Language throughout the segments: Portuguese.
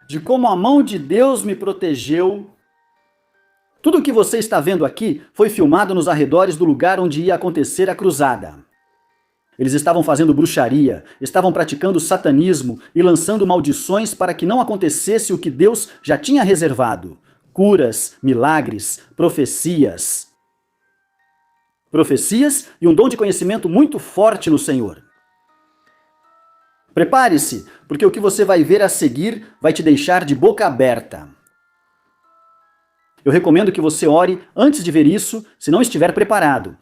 de como a mão de Deus me protegeu. Tudo o que você está vendo aqui foi filmado nos arredores do lugar onde ia acontecer a cruzada. Eles estavam fazendo bruxaria, estavam praticando satanismo e lançando maldições para que não acontecesse o que Deus já tinha reservado: curas, milagres, profecias. Profecias e um dom de conhecimento muito forte no Senhor. Prepare-se, porque o que você vai ver a seguir vai te deixar de boca aberta. Eu recomendo que você ore antes de ver isso, se não estiver preparado,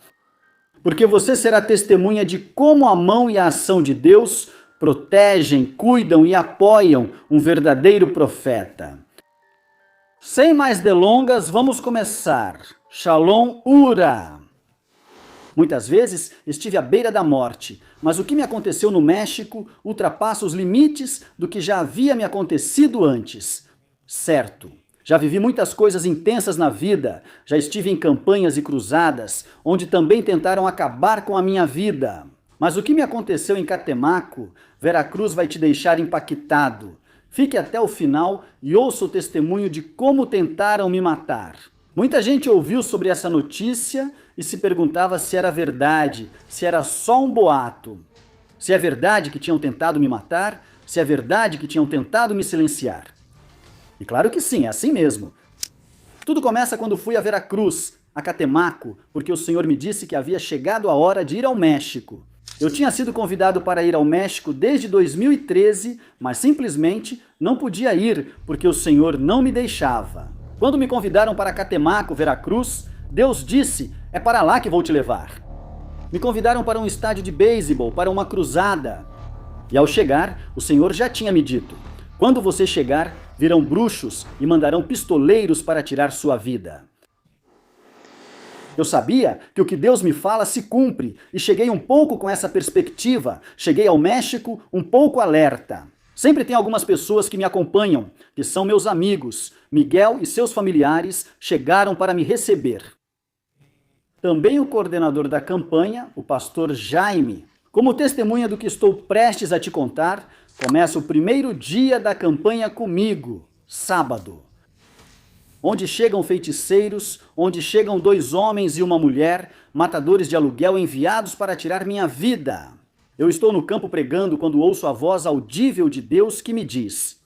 porque você será testemunha de como a mão e a ação de Deus protegem, cuidam e apoiam um verdadeiro profeta. Sem mais delongas, vamos começar. Shalom Ura! Muitas vezes estive à beira da morte, mas o que me aconteceu no México ultrapassa os limites do que já havia me acontecido antes. Certo, já vivi muitas coisas intensas na vida, já estive em campanhas e cruzadas, onde também tentaram acabar com a minha vida. Mas o que me aconteceu em Catemaco, Veracruz, vai te deixar impactado. Fique até o final e ouça o testemunho de como tentaram me matar. Muita gente ouviu sobre essa notícia e se perguntava se era verdade, se era só um boato. Se é verdade que tinham tentado me matar, se é verdade que tinham tentado me silenciar. E claro que sim, é assim mesmo. Tudo começa quando fui a Veracruz, a Catemaco, porque o Senhor me disse que havia chegado a hora de ir ao México. Eu tinha sido convidado para ir ao México desde 2013, mas simplesmente não podia ir porque o Senhor não me deixava. Quando me convidaram para Catemaco, Veracruz, Deus disse: é para lá que vou te levar. Me convidaram para um estádio de beisebol, para uma cruzada. E ao chegar, o Senhor já tinha me dito: quando você chegar, virão bruxos e mandarão pistoleiros para tirar sua vida. Eu sabia que o que Deus me fala se cumpre e cheguei um pouco com essa perspectiva. Cheguei ao México um pouco alerta. Sempre tem algumas pessoas que me acompanham, que são meus amigos. Miguel e seus familiares chegaram para me receber. Também o coordenador da campanha, o pastor Jaime. Como testemunha do que estou prestes a te contar, começa o primeiro dia da campanha comigo, sábado. Onde chegam feiticeiros, onde chegam 2 homens e uma mulher, matadores de aluguel enviados para tirar minha vida. Eu estou no campo pregando quando ouço a voz audível de Deus que me diz: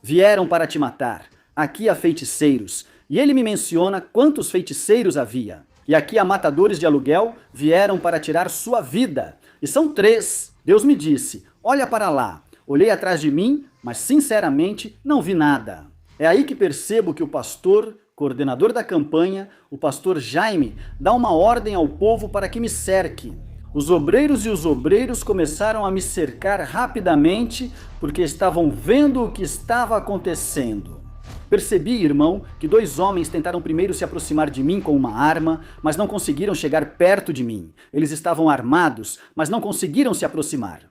vieram para te matar, aqui há feiticeiros. E ele me menciona quantos feiticeiros havia. E aqui há matadores de aluguel, vieram para tirar sua vida. E são 3. Deus me disse: olha para lá. Olhei atrás de mim, mas sinceramente não vi nada. É aí que percebo que o pastor, coordenador da campanha, o pastor Jaime, dá uma ordem ao povo para que me cerque. Os obreiros e os obreiros começaram a me cercar rapidamente porque estavam vendo o que estava acontecendo. Percebi, irmão, que 2 homens tentaram primeiro se aproximar de mim com uma arma, mas não conseguiram chegar perto de mim. Eles estavam armados, mas não conseguiram se aproximar.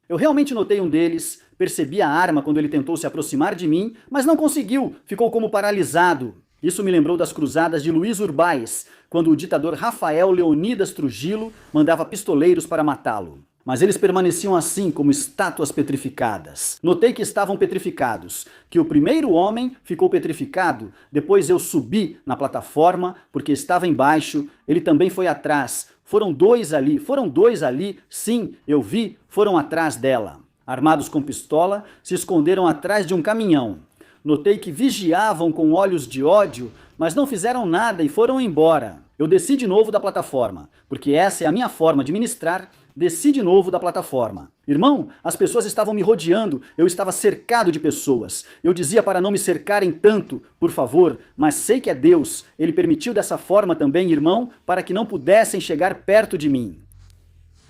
Eu realmente notei um deles, percebi a arma quando ele tentou se aproximar de mim, mas não conseguiu, ficou como paralisado. Isso me lembrou das cruzadas de Luiz Urbáez, quando o ditador Rafael Leônidas Trujillo mandava pistoleiros para matá-lo. Mas eles permaneciam assim, como estátuas petrificadas. Notei que estavam petrificados, que o primeiro homem ficou petrificado, depois eu subi na plataforma, porque estava embaixo, ele também foi atrás. Foram dois ali, sim, eu vi, foram atrás dela. Armados com pistola, se esconderam atrás de um caminhão. Notei que vigiavam com olhos de ódio, mas não fizeram nada e foram embora. Eu desci de novo da plataforma, porque essa é a minha forma de ministrar. Desci de novo da plataforma. Irmão, as pessoas estavam me rodeando, eu estava cercado de pessoas. Eu dizia para não me cercarem tanto, por favor, mas sei que é Deus. Ele permitiu dessa forma também, irmão, para que não pudessem chegar perto de mim.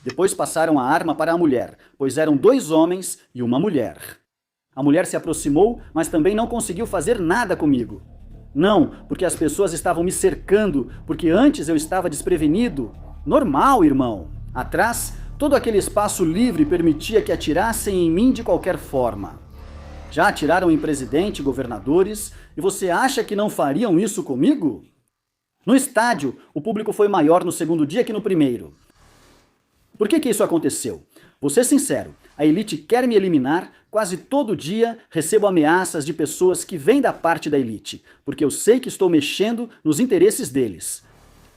Depois passaram a arma para a mulher, pois eram 2 homens e uma mulher. A mulher se aproximou, mas também não conseguiu fazer nada comigo. Não, porque as pessoas estavam me cercando, porque antes eu estava desprevenido. Normal, irmão. Atrás, todo aquele espaço livre permitia que atirassem em mim de qualquer forma. Já atiraram em presidente, governadores, e você acha que não fariam isso comigo? No estádio, o público foi maior no segundo dia que no primeiro. Por que isso aconteceu? Vou ser sincero, a elite quer me eliminar. Quase todo dia recebo ameaças de pessoas que vêm da parte da elite, porque eu sei que estou mexendo nos interesses deles.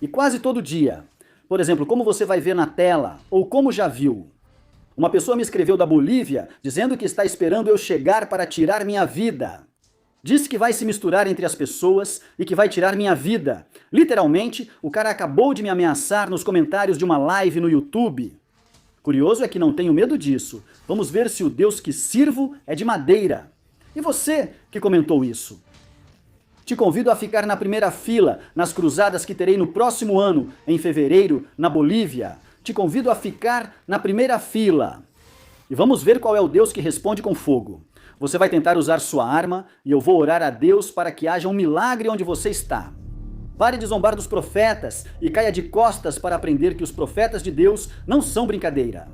E quase todo dia, por exemplo, como você vai ver na tela, ou como já viu, uma pessoa me escreveu da Bolívia dizendo que está esperando eu chegar para tirar minha vida. Disse que vai se misturar entre as pessoas e que vai tirar minha vida. Literalmente, o cara acabou de me ameaçar nos comentários de uma live no YouTube. Curioso é que não tenho medo disso. Vamos ver se o Deus que sirvo é de madeira. E você que comentou isso? Te convido a ficar na primeira fila nas cruzadas que terei no próximo ano, em fevereiro, na Bolívia. Te convido a ficar na primeira fila. E vamos ver qual é o Deus que responde com fogo. Você vai tentar usar sua arma e eu vou orar a Deus para que haja um milagre onde você está. Pare de zombar dos profetas e caia de costas para aprender que os profetas de Deus não são brincadeira.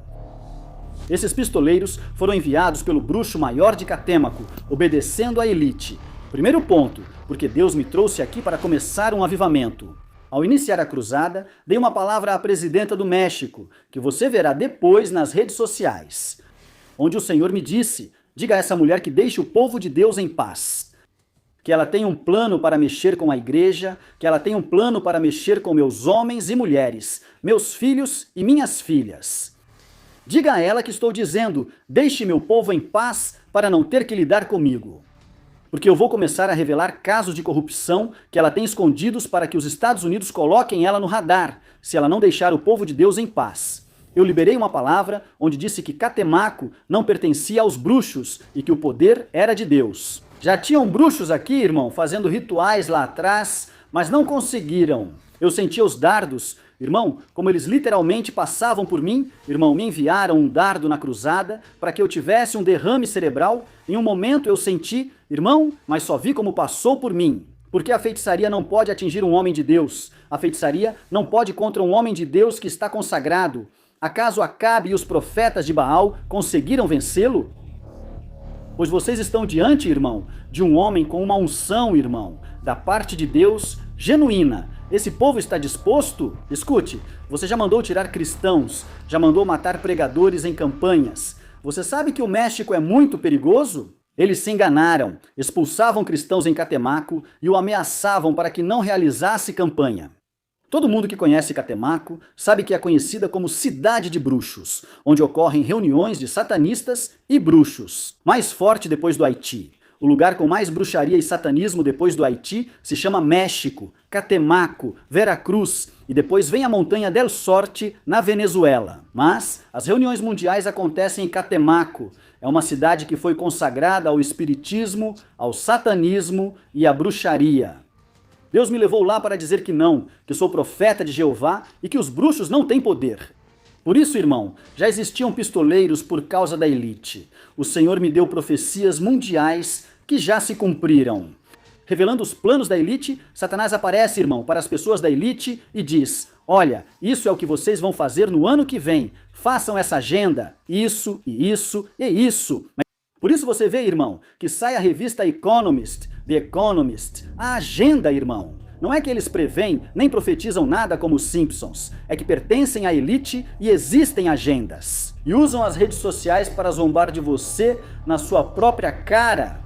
Esses pistoleiros foram enviados pelo bruxo maior de Catemaco, obedecendo à elite. Primeiro ponto, porque Deus me trouxe aqui para começar um avivamento. Ao iniciar a cruzada, dei uma palavra à presidenta do México, que você verá depois nas redes sociais, onde o Senhor me disse: diga a essa mulher que deixe o povo de Deus em paz. Que ela tem um plano para mexer com a igreja, que ela tem um plano para mexer com meus homens e mulheres, meus filhos e minhas filhas. Diga a ela que estou dizendo: deixe meu povo em paz para não ter que lidar comigo. Porque eu vou começar a revelar casos de corrupção que ela tem escondidos para que os Estados Unidos coloquem ela no radar, se ela não deixar o povo de Deus em paz. Eu liberei uma palavra onde disse que Catemaco não pertencia aos bruxos e que o poder era de Deus. Já tinham bruxos aqui, irmão, fazendo rituais lá atrás, mas não conseguiram. Eu sentia os dardos, irmão, como eles literalmente passavam por mim. Irmão, me enviaram um dardo na cruzada para que eu tivesse um derrame cerebral. Em um momento eu senti, irmão, mas só vi como passou por mim. Porque a feitiçaria não pode atingir um homem de Deus. A feitiçaria não pode ir contra um homem de Deus que está consagrado. Acaso Acabe e os profetas de Baal conseguiram vencê-lo? Pois vocês estão diante, irmão, de um homem com uma unção, irmão, da parte de Deus, genuína. Esse povo está disposto? Escute, você já mandou tirar cristãos, já mandou matar pregadores em campanhas. Você sabe que o México é muito perigoso? Eles se enganaram, expulsavam cristãos em Catemaco e o ameaçavam para que não realizasse campanha. Todo mundo que conhece Catemaco sabe que é conhecida como cidade de bruxos, onde ocorrem reuniões de satanistas e bruxos. Mais forte depois do Haiti. O lugar com mais bruxaria e satanismo depois do Haiti se chama México, Catemaco, Veracruz e depois vem a montanha del Sorte na Venezuela. Mas as reuniões mundiais acontecem em Catemaco. É uma cidade que foi consagrada ao espiritismo, ao satanismo e à bruxaria. Deus me levou lá para dizer que não, que sou profeta de Jeová e que os bruxos não têm poder. Por isso, irmão, já existiam pistoleiros por causa da elite. O Senhor me deu profecias mundiais que já se cumpriram. Revelando os planos da elite, Satanás aparece, irmão, para as pessoas da elite e diz: olha, isso é o que vocês vão fazer no ano que vem. Façam essa agenda, isso e isso e isso. Por isso você vê, irmão, que sai a revista Economist, The Economist, a agenda, irmão. Não é que eles preveem nem profetizam nada como os Simpsons, é que pertencem à elite e existem agendas. E usam as redes sociais para zombar de você na sua própria cara.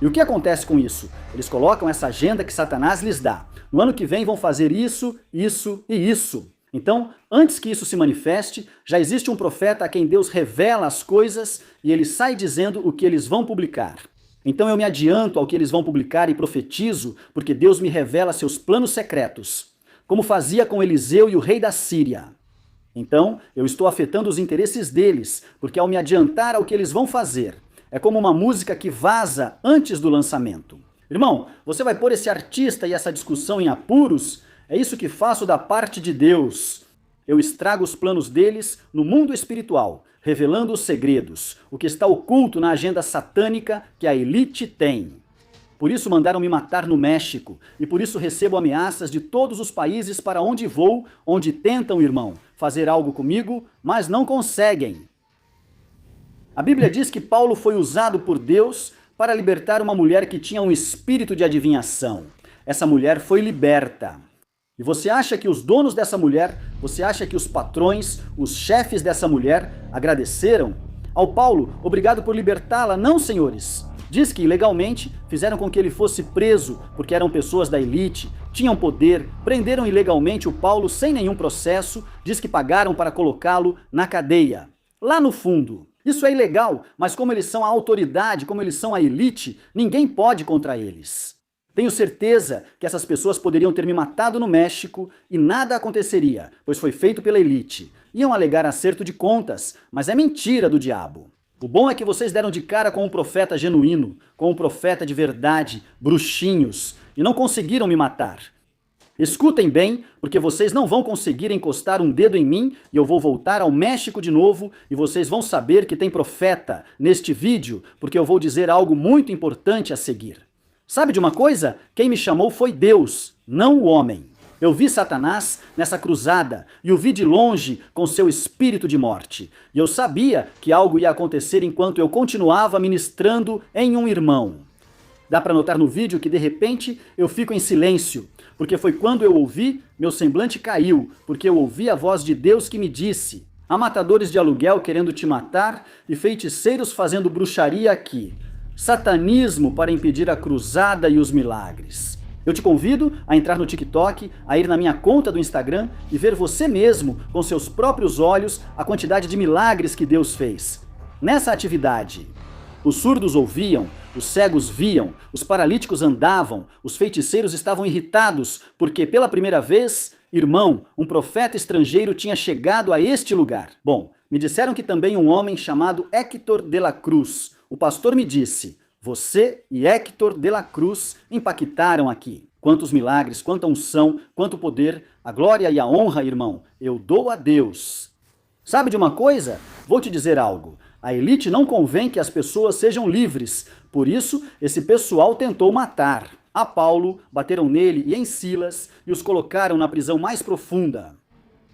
E o que acontece com isso? Eles colocam essa agenda que Satanás lhes dá. No ano que vem vão fazer isso, isso e isso. Então, antes que isso se manifeste, já existe um profeta a quem Deus revela as coisas e ele sai dizendo o que eles vão publicar. Então eu me adianto ao que eles vão publicar e profetizo, porque Deus me revela seus planos secretos, como fazia com Eliseu e o rei da Síria. Então, eu estou afetando os interesses deles, porque ao me adiantar ao que eles vão fazer, é como uma música que vaza antes do lançamento. Irmão, você vai pôr esse artista e essa discussão em apuros? É isso que faço da parte de Deus. Eu estrago os planos deles no mundo espiritual, revelando os segredos, o que está oculto na agenda satânica que a elite tem. Por isso mandaram me matar no México, e por isso recebo ameaças de todos os países para onde vou, onde tentam, irmão, fazer algo comigo, mas não conseguem. A Bíblia diz que Paulo foi usado por Deus para libertar uma mulher que tinha um espírito de adivinhação. Essa mulher foi liberta. E você acha que os donos dessa mulher, você acha que os patrões, os chefes dessa mulher agradeceram? Ao Paulo, obrigado por libertá-la? Não, senhores. Diz que ilegalmente fizeram com que ele fosse preso porque eram pessoas da elite, tinham poder, prenderam ilegalmente o Paulo sem nenhum processo, diz que pagaram para colocá-lo na cadeia. Lá no fundo. Isso é ilegal, mas como eles são a autoridade, como eles são a elite, ninguém pode contra eles. Tenho certeza que essas pessoas poderiam ter me matado no México e nada aconteceria, pois foi feito pela elite. Iam alegar acerto de contas, mas é mentira do diabo. O bom é que vocês deram de cara com um profeta genuíno, com um profeta de verdade, bruxinhos, e não conseguiram me matar. Escutem bem, porque vocês não vão conseguir encostar um dedo em mim e eu vou voltar ao México de novo e vocês vão saber que tem profeta neste vídeo, porque eu vou dizer algo muito importante a seguir. Sabe de uma coisa? Quem me chamou foi Deus, não o homem. Eu vi Satanás nessa cruzada e o vi de longe com seu espírito de morte. E eu sabia que algo ia acontecer enquanto eu continuava ministrando em um irmão. Dá para notar no vídeo que de repente eu fico em silêncio, porque foi quando eu ouvi, meu semblante caiu, porque eu ouvi a voz de Deus que me disse: há matadores de aluguel querendo te matar e feiticeiros fazendo bruxaria aqui. Satanismo para impedir a cruzada e os milagres. Eu te convido a entrar no TikTok, a ir na minha conta do Instagram e ver você mesmo, com seus próprios olhos, a quantidade de milagres que Deus fez. Nessa atividade, os surdos ouviam, os cegos viam, os paralíticos andavam, os feiticeiros estavam irritados, porque pela primeira vez, irmão, um profeta estrangeiro tinha chegado a este lugar. Bom, me disseram que também um homem chamado Héctor de la Cruz, o pastor me disse: você e Héctor de la Cruz impactaram aqui. Quantos milagres, quanta unção, quanto poder, a glória e a honra, irmão, eu dou a Deus. Sabe de uma coisa? Vou te dizer algo. A elite não convém que as pessoas sejam livres, por isso esse pessoal tentou matar. A Paulo, bateram nele e em Silas e os colocaram na prisão mais profunda.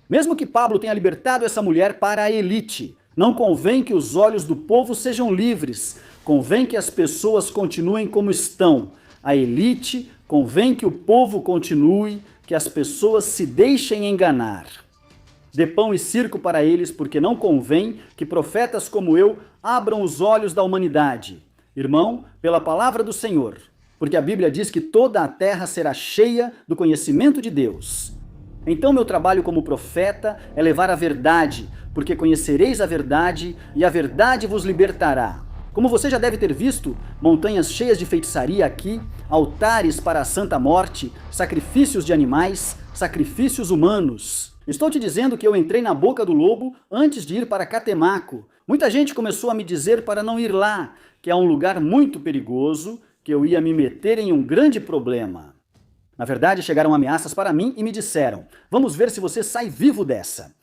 Mesmo que Pablo tenha libertado essa mulher para a elite, não convém que os olhos do povo sejam livres, convém que as pessoas continuem como estão. A elite, convém que o povo continue, que as pessoas se deixem enganar. Dê pão e circo para eles, porque não convém que profetas como eu abram os olhos da humanidade. Irmão, pela palavra do Senhor, porque a Bíblia diz que toda a terra será cheia do conhecimento de Deus. Então meu trabalho como profeta é levar a verdade, porque conhecereis a verdade e a verdade vos libertará. Como você já deve ter visto, montanhas cheias de feitiçaria aqui, altares para a Santa Morte, sacrifícios de animais, sacrifícios humanos. Estou te dizendo que eu entrei na boca do lobo antes de ir para Catemaco. Muita gente começou a me dizer para não ir lá, que é um lugar muito perigoso, que eu ia me meter em um grande problema. Na verdade, chegaram ameaças para mim e me disseram: vamos ver se você sai vivo dessa.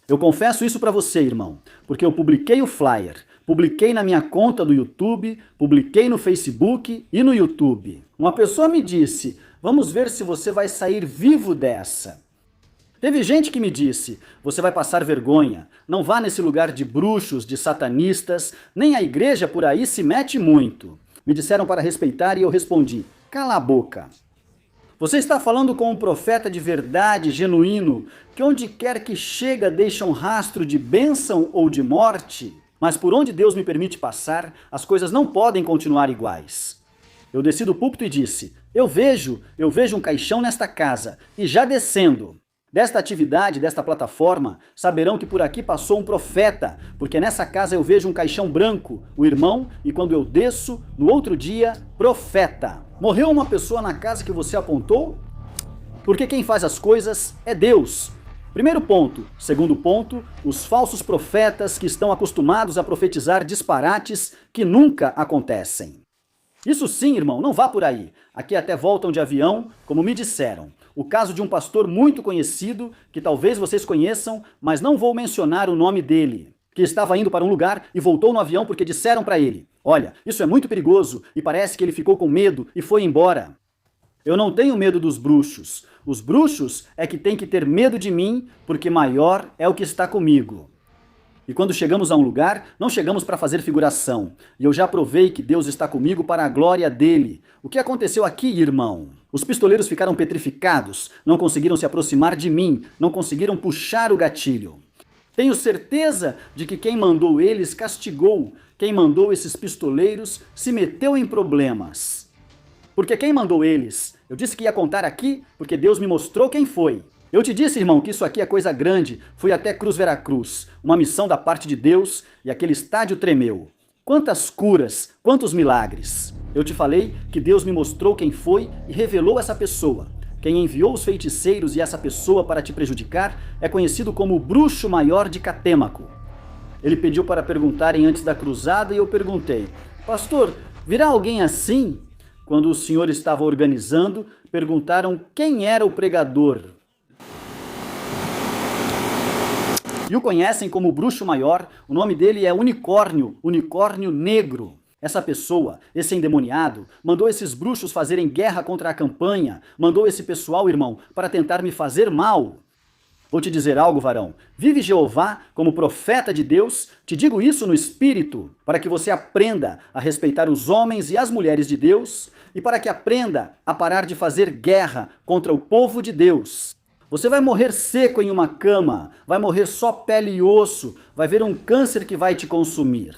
Eu confesso isso para você, irmão, porque eu publiquei o flyer, publiquei na minha conta do YouTube, publiquei no Facebook e no YouTube. Uma pessoa me disse: vamos ver se você vai sair vivo dessa. Teve gente que me disse: você vai passar vergonha, não vá nesse lugar de bruxos, de satanistas, nem a igreja por aí se mete muito. Me disseram para respeitar e eu respondi: cala a boca. Você está falando com um profeta de verdade, genuíno, que onde quer que chega deixa um rastro de bênção ou de morte? Mas por onde Deus me permite passar, as coisas não podem continuar iguais. Eu desci do púlpito e disse: eu vejo um caixão nesta casa, e já descendo. Desta atividade, desta plataforma, saberão que por aqui passou um profeta, porque nessa casa eu vejo um caixão branco, o irmão, e quando eu desço, no outro dia, profeta. Morreu uma pessoa na casa que você apontou? Porque quem faz as coisas é Deus. Primeiro ponto. Segundo ponto, os falsos profetas que estão acostumados a profetizar disparates que nunca acontecem. Isso sim, irmão, não vá por aí. Aqui até voltam de avião, como me disseram. O caso de um pastor muito conhecido, que talvez vocês conheçam, mas não vou mencionar o nome dele, que estava indo para um lugar e voltou no avião porque disseram para ele: olha, isso é muito perigoso, e parece que ele ficou com medo e foi embora. Eu não tenho medo dos bruxos. Os bruxos é que têm que ter medo de mim, porque maior é o que está comigo. E quando chegamos a um lugar, não chegamos para fazer figuração. E eu já provei que Deus está comigo para a glória dele. O que aconteceu aqui, irmão? Os pistoleiros ficaram petrificados, não conseguiram se aproximar de mim, não conseguiram puxar o gatilho. Tenho certeza de que quem mandou eles castigou, quem mandou esses pistoleiros se meteu em problemas. Porque quem mandou eles? Eu disse que ia contar aqui porque Deus me mostrou quem foi. Eu te disse, irmão, que isso aqui é coisa grande. Fui até Cruz Veracruz, uma missão da parte de Deus, e aquele estádio tremeu. Quantas curas, quantos milagres. Eu te falei que Deus me mostrou quem foi e revelou essa pessoa. Quem enviou os feiticeiros e essa pessoa para te prejudicar é conhecido como o bruxo maior de Catêmaco. Ele pediu para perguntarem antes da cruzada e eu perguntei: pastor, virá alguém assim? Quando o senhor estava organizando, perguntaram quem era o pregador. E o conhecem como o bruxo maior, o nome dele é Unicórnio, Unicórnio Negro. Essa pessoa, esse endemoniado, mandou esses bruxos fazerem guerra contra a campanha, mandou esse pessoal, irmão, para tentar me fazer mal. Vou te dizer algo, varão. Vive Jeová como profeta de Deus, te digo isso no Espírito, para que você aprenda a respeitar os homens e as mulheres de Deus e para que aprenda a parar de fazer guerra contra o povo de Deus. Você vai morrer seco em uma cama, vai morrer só pele e osso, vai ver um câncer que vai te consumir.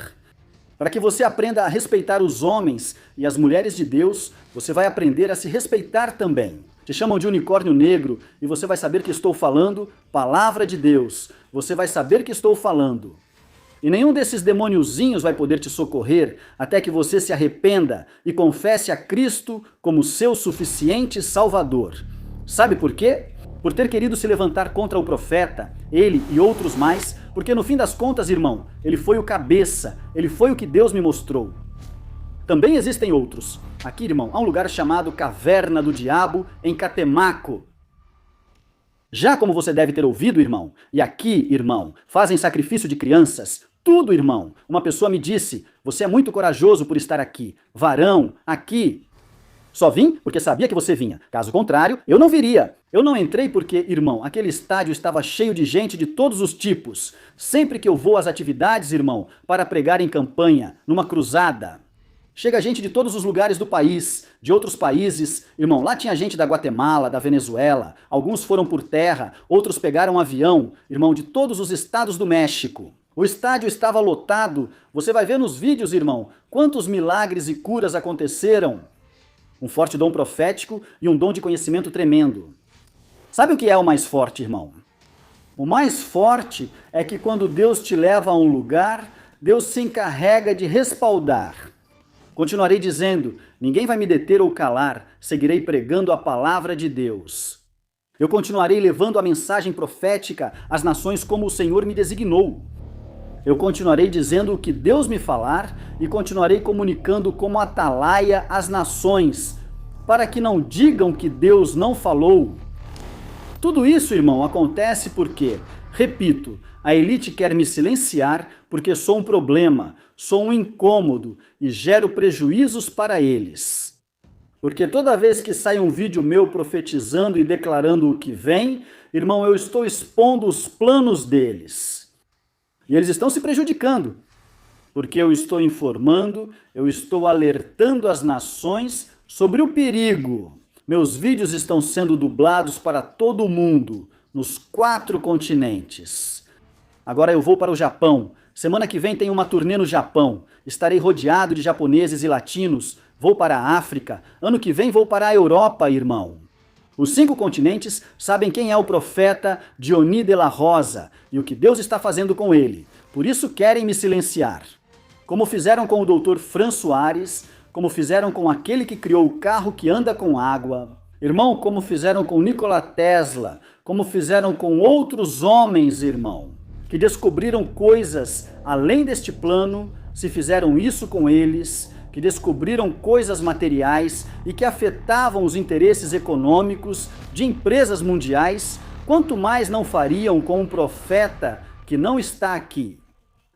Para que você aprenda a respeitar os homens e as mulheres de Deus, você vai aprender a se respeitar também. Te chamam de unicórnio negro e você vai saber que estou falando palavra de Deus. Você vai saber que estou falando. E nenhum desses demôniozinhos vai poder te socorrer até que você se arrependa e confesse a Cristo como seu suficiente Salvador. Sabe por quê? Por ter querido se levantar contra o profeta, ele e outros mais, porque no fim das contas, irmão, ele foi o cabeça, ele foi o que Deus me mostrou. Também existem outros. Aqui, irmão, há um lugar chamado Caverna do Diabo, em Catemaco. Já como você deve ter ouvido, irmão, e aqui, irmão, fazem sacrifício de crianças, tudo, irmão. Uma pessoa me disse, você é muito corajoso por estar aqui, varão, aqui. Só vim porque sabia que você vinha. Caso contrário, eu não viria. Eu não entrei porque, irmão, aquele estádio estava cheio de gente de todos os tipos. Sempre que eu vou às atividades, irmão, para pregar em campanha, numa cruzada, chega gente de todos os lugares do país, de outros países. Irmão, lá tinha gente da Guatemala, da Venezuela. Alguns foram por terra, outros pegaram um avião. Irmão, de todos os estados do México. O estádio estava lotado. Você vai ver nos vídeos, irmão, quantos milagres e curas aconteceram. Um forte dom profético e um dom de conhecimento tremendo. Sabe o que é o mais forte, irmão? O mais forte é que quando Deus te leva a um lugar, Deus se encarrega de respaldar. Continuarei dizendo, ninguém vai me deter ou calar, seguirei pregando a palavra de Deus. Eu continuarei levando a mensagem profética às nações como o Senhor me designou. Eu continuarei dizendo o que Deus me falar e continuarei comunicando como atalaia às nações, para que não digam que Deus não falou. Tudo isso, irmão, acontece porque, repito, a elite quer me silenciar porque sou um problema, sou um incômodo e gero prejuízos para eles. Porque toda vez que sai um vídeo meu profetizando e declarando o que vem, irmão, eu estou expondo os planos deles. E eles estão se prejudicando, porque eu estou informando, eu estou alertando as nações sobre o perigo. Meus vídeos estão sendo dublados para todo o mundo, nos 4 continentes. Agora eu vou para o Japão. Semana que vem tem uma turnê no Japão. Estarei rodeado de japoneses e latinos. Vou para a África. Ano que vem vou para a Europa, irmão. Os 5 continentes sabem quem é o profeta Diony de la Rosa e o que Deus está fazendo com ele. Por isso querem me silenciar. Como fizeram com o Dr. Fran Soares, como fizeram com aquele que criou o carro que anda com água. Irmão, como fizeram com Nikola Tesla, como fizeram com outros homens, irmão, que descobriram coisas além deste plano, se fizeram isso com eles, que descobriram coisas materiais e que afetavam os interesses econômicos de empresas mundiais, quanto mais não fariam com um profeta que não está aqui.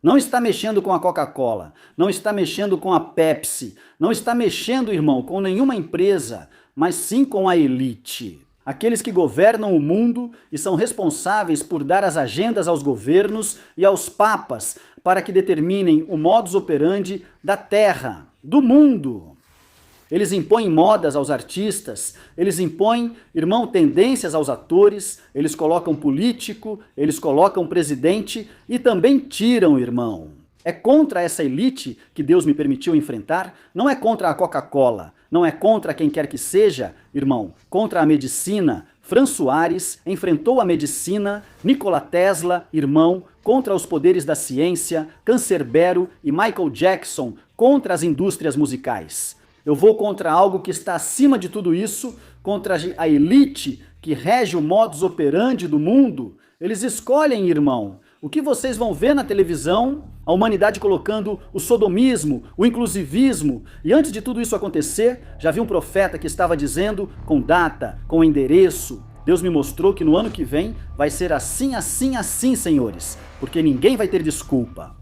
Não está mexendo com a Coca-Cola, não está mexendo com a Pepsi, não está mexendo, irmão, com nenhuma empresa, mas sim com a elite. Aqueles que governam o mundo e são responsáveis por dar as agendas aos governos e aos papas para que determinem o modus operandi da terra, do mundo. Eles impõem modas aos artistas, eles impõem, irmão, tendências aos atores, eles colocam político, eles colocam presidente e também tiram, irmão. É contra essa elite que Deus me permitiu enfrentar, não é contra a Coca-Cola, não é contra quem quer que seja, irmão, contra a medicina. Franz Soares enfrentou a medicina, Nikola Tesla, irmão, contra os poderes da ciência, Cancerbero e Michael Jackson contra as indústrias musicais. Eu vou contra algo que está acima de tudo isso, contra a elite que rege o modus operandi do mundo. Eles escolhem, irmão, o que vocês vão ver na televisão, a humanidade colocando o sodomismo, o inclusivismo. E antes de tudo isso acontecer, já vi um profeta que estava dizendo com data, com endereço. Deus me mostrou que no ano que vem vai ser assim, assim, assim, senhores, porque ninguém vai ter desculpa.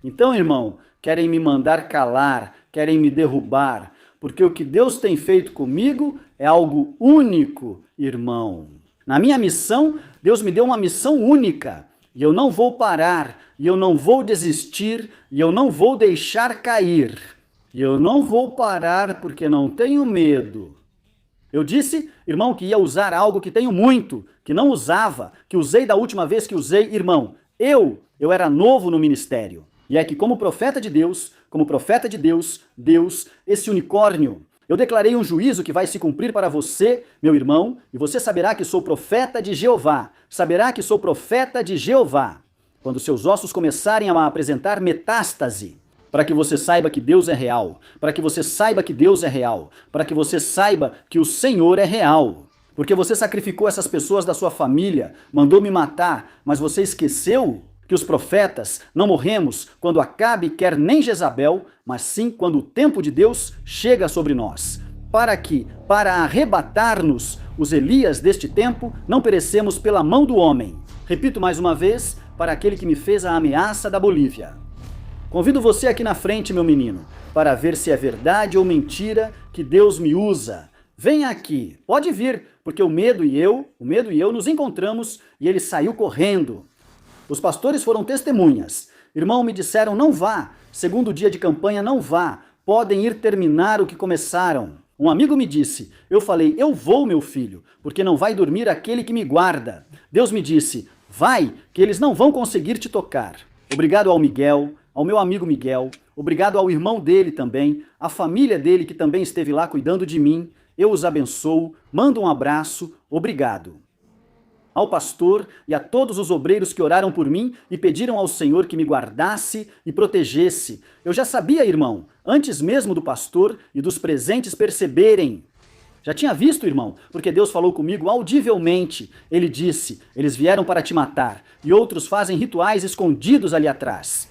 Então, irmão, querem me mandar calar, querem me derrubar, porque o que Deus tem feito comigo é algo único, irmão. Na minha missão, Deus me deu uma missão única. E eu não vou parar, e eu não vou desistir, e eu não vou deixar cair. E eu não vou parar porque não tenho medo. Eu disse, irmão, que ia usar algo que tenho muito, que não usava, que usei da última vez que usei, irmão. Eu era novo no ministério. E é que como profeta de Deus, Deus, esse unicórnio, eu declarei um juízo que vai se cumprir para você, meu irmão, e você saberá que sou profeta de Jeová. Saberá que sou profeta de Jeová. Quando seus ossos começarem a apresentar metástase, para que você saiba que Deus é real, para que você saiba que Deus é real, para que você saiba que o Senhor é real. Porque você sacrificou essas pessoas da sua família, mandou me matar, mas você esqueceu que os profetas não morremos quando Acabe quer nem Jezabel, mas sim quando o tempo de Deus chega sobre nós. Para arrebatar-nos, os Elias deste tempo, não perecemos pela mão do homem. Repito mais uma vez, para aquele que me fez a ameaça da Bolívia. Convido você aqui na frente, meu menino, para ver se é verdade ou mentira que Deus me usa. Venha aqui, pode vir, porque o medo e eu nos encontramos e ele saiu correndo. Os pastores foram testemunhas. Irmão, me disseram, não vá. Segundo dia de campanha, não vá. Podem ir terminar o que começaram. Um amigo me disse, eu falei, eu vou, meu filho, porque não vai dormir aquele que me guarda. Deus me disse, vai, que eles não vão conseguir te tocar. Obrigado ao Miguel, ao meu amigo Miguel, obrigado ao irmão dele também, à família dele que também esteve lá cuidando de mim. Eu os abençoo, mando um abraço, obrigado. Ao pastor e a todos os obreiros que oraram por mim e pediram ao Senhor que me guardasse e protegesse. Eu já sabia, irmão, antes mesmo do pastor e dos presentes perceberem. Já tinha visto, irmão, porque Deus falou comigo audivelmente. Ele disse, eles vieram para te matar, e outros fazem rituais escondidos ali atrás.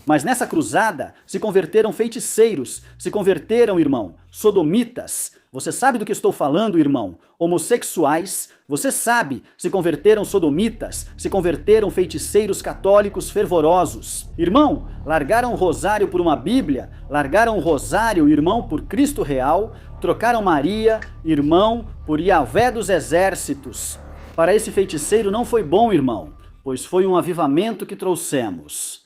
Mas nessa cruzada se converteram feiticeiros, se converteram, irmão, sodomitas. Você sabe do que estou falando, irmão? Homossexuais, você sabe, se converteram sodomitas, se converteram feiticeiros católicos fervorosos. Irmão, largaram o rosário por uma Bíblia, largaram o rosário, irmão, por Cristo real, trocaram Maria, irmão, por Yahvé dos exércitos. Para esse feiticeiro não foi bom, irmão, pois foi um avivamento que trouxemos.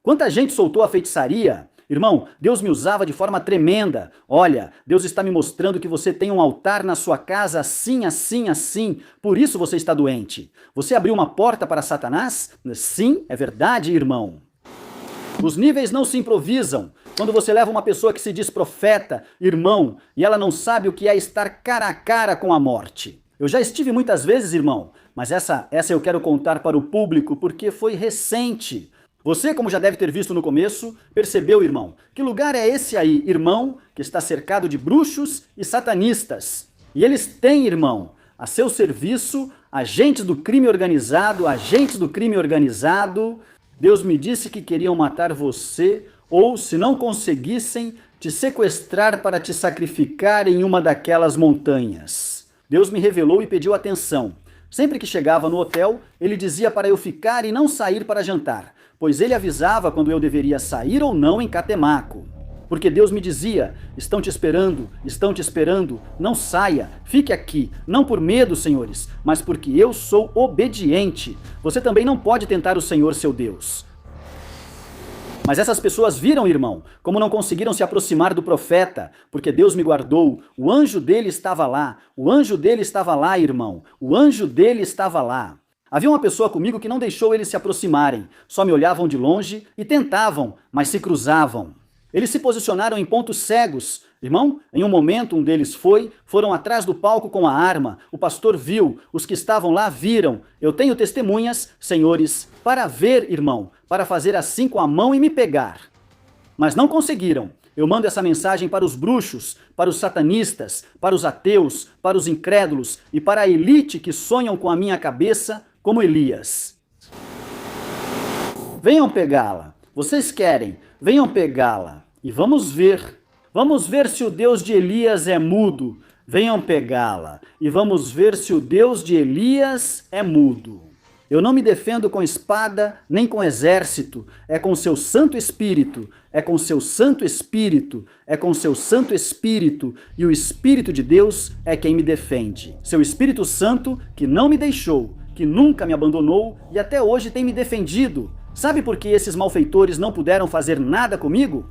Quanta gente soltou a feitiçaria? Irmão, Deus me usava de forma tremenda. Olha, Deus está me mostrando que você tem um altar na sua casa assim, assim, assim. Por isso você está doente. Você abriu uma porta para Satanás? Sim, é verdade, irmão. Os níveis não se improvisam. Quando você leva uma pessoa que se diz profeta, irmão, e ela não sabe o que é estar cara a cara com a morte. Eu já estive muitas vezes, irmão, mas essa eu quero contar para o público porque foi recente. Você, como já deve ter visto no começo, percebeu, irmão, que lugar é esse aí, irmão, que está cercado de bruxos e satanistas. E eles têm, irmão, a seu serviço, agentes do crime organizado. Deus me disse que queriam matar você, ou, se não conseguissem, te sequestrar para te sacrificar em uma daquelas montanhas. Deus me revelou e pediu atenção. Sempre que chegava no hotel, ele dizia para eu ficar e não sair para jantar, pois ele avisava quando eu deveria sair ou não em Catemaco. Porque Deus me dizia, estão te esperando, não saia, fique aqui, não por medo, senhores, mas porque eu sou obediente. Você também não pode tentar o Senhor seu Deus. Mas essas pessoas viram, irmão, como não conseguiram se aproximar do profeta, porque Deus me guardou, o anjo dele estava lá, irmão, o anjo dele estava lá. Havia uma pessoa comigo que não deixou eles se aproximarem, só me olhavam de longe e tentavam, mas se cruzavam. Eles se posicionaram em pontos cegos. Irmão, em um momento um deles foram atrás do palco com a arma, o pastor viu, os que estavam lá viram. Eu tenho testemunhas, senhores, para ver, irmão, para fazer assim com a mão e me pegar. Mas não conseguiram. Eu mando essa mensagem para os bruxos, para os satanistas, para os ateus, para os incrédulos e para a elite que sonham com a minha cabeça como Elias. Venham pegá-la. Vocês querem, venham pegá-la. E vamos ver. Vamos ver se o Deus de Elias é mudo. Venham pegá-la. E vamos ver se o Deus de Elias é mudo. Eu não me defendo com espada, nem com exército. É com seu Santo Espírito. É com seu Santo Espírito. É com seu Santo Espírito. E o Espírito de Deus é quem me defende. Seu Espírito Santo, que não me deixou, que nunca me abandonou e até hoje tem me defendido. Sabe por que esses malfeitores não puderam fazer nada comigo?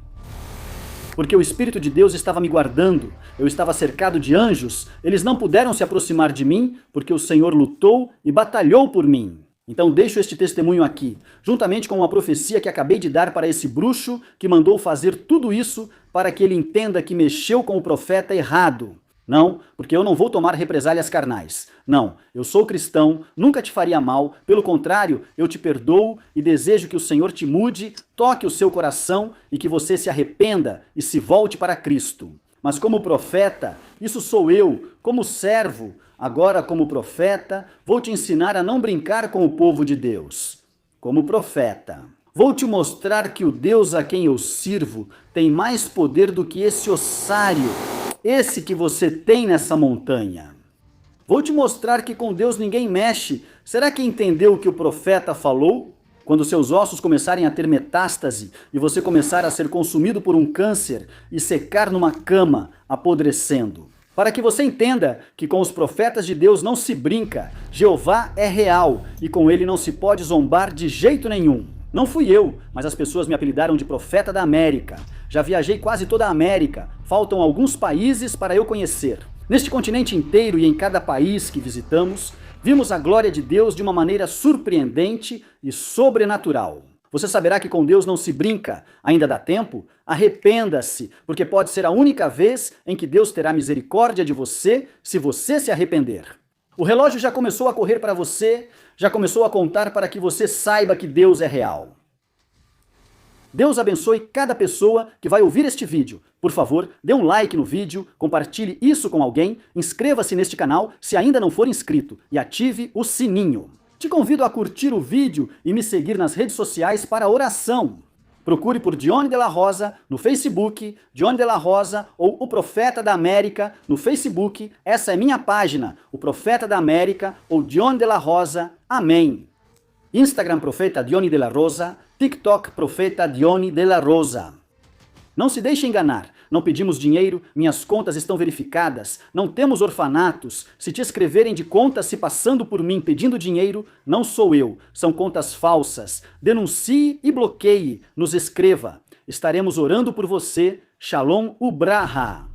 Porque o Espírito de Deus estava me guardando, eu estava cercado de anjos, eles não puderam se aproximar de mim, porque o Senhor lutou e batalhou por mim. Então deixo este testemunho aqui, juntamente com uma profecia que acabei de dar para esse bruxo que mandou fazer tudo isso para que ele entenda que mexeu com o profeta errado. Não, porque eu não vou tomar represálias carnais. Não, eu sou cristão, nunca te faria mal, pelo contrário, eu te perdoo e desejo que o Senhor te mude, toque o seu coração e que você se arrependa e se volte para Cristo. Mas como profeta, isso sou eu, como servo, agora como profeta, vou te ensinar a não brincar com o povo de Deus. Como profeta, vou te mostrar que o Deus a quem eu sirvo tem mais poder do que esse ossário, esse que você tem nessa montanha. Vou te mostrar que com Deus ninguém mexe. Será que entendeu o que o profeta falou? Quando seus ossos começarem a ter metástase e você começar a ser consumido por um câncer e secar numa cama, apodrecendo. Para que você entenda que com os profetas de Deus não se brinca. Jeová é real e com ele não se pode zombar de jeito nenhum. Não fui eu, mas as pessoas me apelidaram de profeta da América. Já viajei quase toda a América, faltam alguns países para eu conhecer. Neste continente inteiro e em cada país que visitamos, vimos a glória de Deus de uma maneira surpreendente e sobrenatural. Você saberá que com Deus não se brinca. Ainda dá tempo? Arrependa-se, porque pode ser a única vez em que Deus terá misericórdia de você se você se arrepender. O relógio já começou a correr para você, já começou a contar para que você saiba que Deus é real. Deus abençoe cada pessoa que vai ouvir este vídeo. Por favor, dê um like no vídeo, compartilhe isso com alguém, inscreva-se neste canal se ainda não for inscrito e ative o sininho. Te convido a curtir o vídeo e me seguir nas redes sociais para oração. Procure por Johnny de la Rosa no Facebook, Johnny de la Rosa ou O Profeta da América no Facebook. Essa é minha página, O Profeta da América ou Johnny de la Rosa. Amém. Instagram Profeta Johnny de la Rosa, TikTok Profeta Johnny de la Rosa. Não se deixe enganar, não pedimos dinheiro, minhas contas estão verificadas, não temos orfanatos. Se te escreverem de contas se passando por mim pedindo dinheiro, não sou eu, são contas falsas. Denuncie e bloqueie, nos escreva. Estaremos orando por você. Shalom Ubraha.